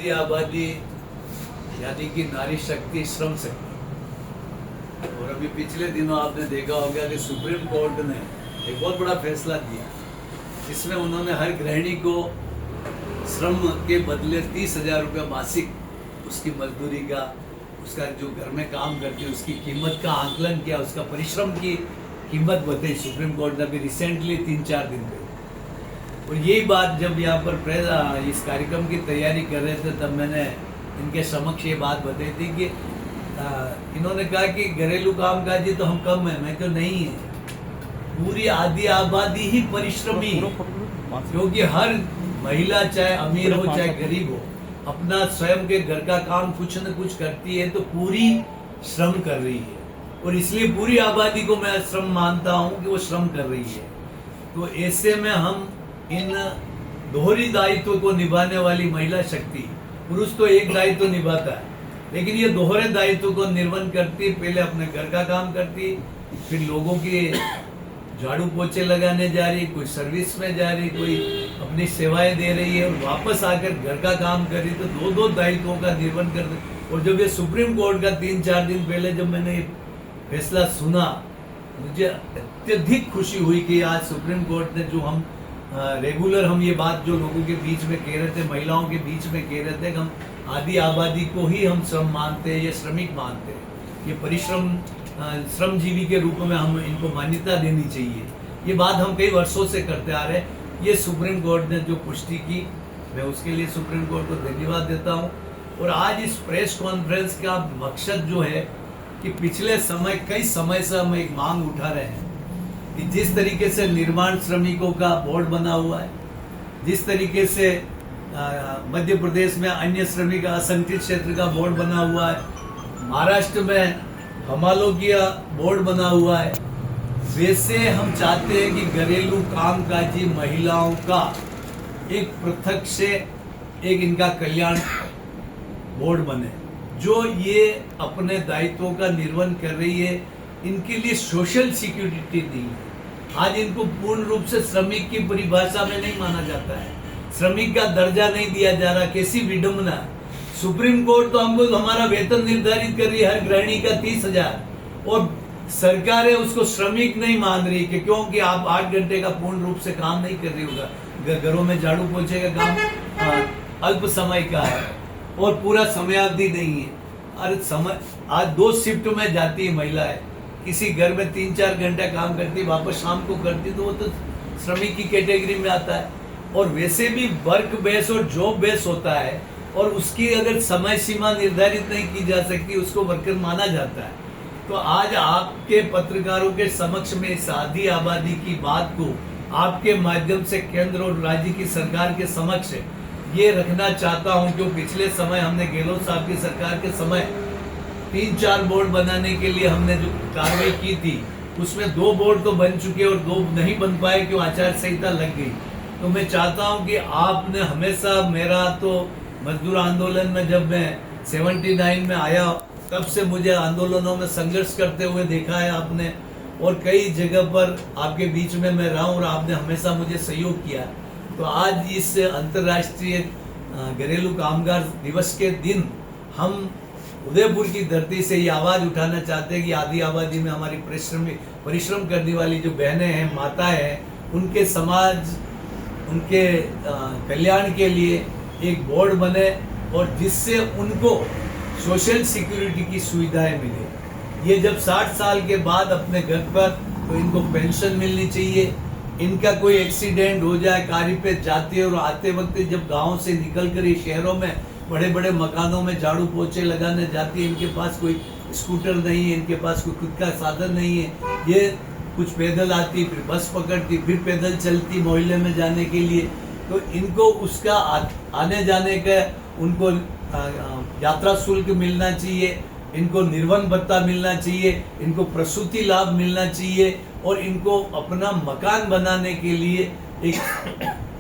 आधी आबादी यानी कि नारी शक्ति, श्रम शक्ति। और अभी पिछले दिनों आपने देखा होगा कि सुप्रीम कोर्ट ने एक बहुत बड़ा फैसला दिया, जिसमें उन्होंने हर गृहिणी को श्रम के बदले 30,000 रुपये मासिक उसकी मजदूरी का, उसका जो घर में काम करती है उसकी कीमत का आकलन किया, उसका परिश्रम की कीमत बताई सुप्रीम कोर्ट ने अभी रिसेंटली 3-4 दिन पहले। और यही बात जब यहाँ पर इस कार्यक्रम की तैयारी कर रहे थे तब मैंने इनके समक्ष ये बात बताई थी कि इन्होंने कहा कि घरेलू कामकाजी तो हम कम है। मैं क्यों नहीं है, पूरी आधी आबादी ही परिश्रमी है, क्योंकि हर महिला चाहे अमीर हो चाहे गरीब हो अपना स्वयं के घर का काम कुछ न कुछ करती है, तो पूरी श्रम कर रही है। और इसलिए पूरी आबादी को मैं श्रम मानता हूँ कि वो श्रम कर रही है। तो ऐसे में हम इन दोहरी दायित्व को निभाने वाली महिला शक्ति, पुरुष तो एक दायित्व निभाता है, लेकिन ये दोहरे दायित्व को निर्वहन करती, पहले अपने घर का काम करती, फिर लोगों के झाड़ू पोछे लगाने जा रही, कोई सर्विस में जा रही, कोई अपनी सेवाएं दे रही है, और वापस आकर घर का काम कर रही, तो दो दायित्वों का निर्वहन कर। और जब ये सुप्रीम कोर्ट का 3-4 दिन पहले जब मैंने ये फैसला सुना, मुझे अत्यधिक खुशी हुई कि आज सुप्रीम कोर्ट ने जो हम रेगुलर हम ये बात जो लोगों के बीच में कह रहे थे, महिलाओं के बीच में कह रहे थे कि हम आधी आबादी को ही हम श्रम मानते हैं, ये श्रमिक मानते हैं, ये परिश्रम श्रमजीवी के रूप में हम इनको मान्यता देनी चाहिए। ये बात हम कई वर्षों से करते आ रहे हैं। ये सुप्रीम कोर्ट ने जो पुष्टि की, मैं उसके लिए सुप्रीम कोर्ट को धन्यवाद देता हूँ। और आज इस प्रेस कॉन्फ्रेंस का मकसद जो है कि पिछले कई समय से हम एक मांग उठा रहे हैं कि जिस तरीके से निर्माण श्रमिकों का बोर्ड बना हुआ है, जिस तरीके से मध्य प्रदेश में अन्य श्रमिक असंगठित क्षेत्र का बोर्ड बना हुआ है, महाराष्ट्र में हमालों का बोर्ड बना हुआ है, वैसे हम चाहते हैं कि घरेलू कामकाजी महिलाओं का एक पृथक से एक इनका कल्याण बोर्ड बने, जो ये अपने दायित्वों का निर्वहन कर रही है। इनके लिए सोशल सिक्योरिटी नहीं है। आज इनको पूर्ण रूप से श्रमिक की परिभाषा में नहीं माना जाता है, श्रमिक का दर्जा नहीं दिया जा रहा। कैसी विडंबना। सुप्रीम कोर्ट तो हमको हमारा वेतन निर्धारित कर रही है, हर गृहिणी का 30,000, और सरकारें उसको श्रमिक नहीं मान रही कि क्योंकि आप 8 घंटे का पूर्ण रूप से काम नहीं कर रही होगा, घरों में झाड़ू पोछे का काम अल्प समय का है और पूरा समयावधि नहीं है। अरे समय आज 2 शिफ्ट में जाती है महिलाएं, किसी घर में 3-4 घंटा काम करती, वापस शाम को करती, तो वो तो श्रमिक की कैटेगरी में आता है। और वैसे भी वर्क बेस और जॉब बेस होता है, और उसकी अगर समय सीमा निर्धारित नहीं की जा सकती, उसको वर्कर माना जाता है। तो आज आपके पत्रकारों के समक्ष में इस आधी आबादी की बात को आपके माध्यम से केंद्र और राज्य की सरकार के समक्ष ये रखना चाहता हूं, क्यों पिछले समय हमने गहलोत साहब की सरकार के समय 3-4 बोर्ड बनाने के लिए हमने जो कार्रवाई की थी, उसमें 2 बोर्ड तो बन चुके और 2 नहीं बन पाए, क्यों आचार संहिता लग गई। तो मैं चाहता हूं कि आपने हमेशा, मेरा तो मजदूर आंदोलन में जब मैं 79 में आया, तब से मुझे आंदोलनों में संघर्ष करते हुए देखा है आपने, और कई जगह पर आपके बीच में मैं रहा हूं और आपने हमेशा मुझे सहयोग किया। तो आज इस अंतर्राष्ट्रीय घरेलू कामगार दिवस के दिन हम उदयपुर की धरती से ये आवाज उठाना चाहते हैं कि आधी आबादी में हमारी परिश्रम करने वाली जो बहनें हैं, माताएं हैं, उनके समाज, उनके कल्याण के लिए एक बोर्ड बने, और जिससे उनको सोशल सिक्योरिटी की सुविधाएं मिले। ये जब 60 साल के बाद अपने घर पर, तो इनको पेंशन मिलनी चाहिए। इनका कोई एक्सीडेंट हो जाए, कार्य पे जाते और आते वक्त जब गांव से निकल कर ये शहरों में बड़े बड़े मकानों में झाड़ू पोछे लगाने जाती है, इनके पास कोई स्कूटर नहीं है, इनके पास कोई खुद का साधन नहीं है, ये कुछ पैदल आती, फिर बस पकड़ती, फिर पैदल चलती मोहल्ले में जाने के लिए। तो इनको उसका आने जाने का उनको यात्रा शुल्क मिलना चाहिए, इनको निर्वहन भत्ता मिलना चाहिए, इनको प्रसूति लाभ मिलना चाहिए, और इनको अपना मकान बनाने के लिए एक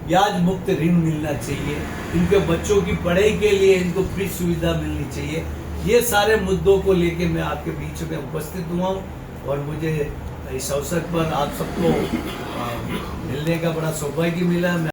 ब्याज मुक्त ऋण मिलना चाहिए, इनके बच्चों की पढ़ाई के लिए इनको फ्री सुविधा मिलनी चाहिए। ये सारे मुद्दों को लेके मैं आपके बीच में उपस्थित हुआ हूँ, और मुझे इस अवसर पर आप सबको मिलने का बड़ा सौभाग्य मिला।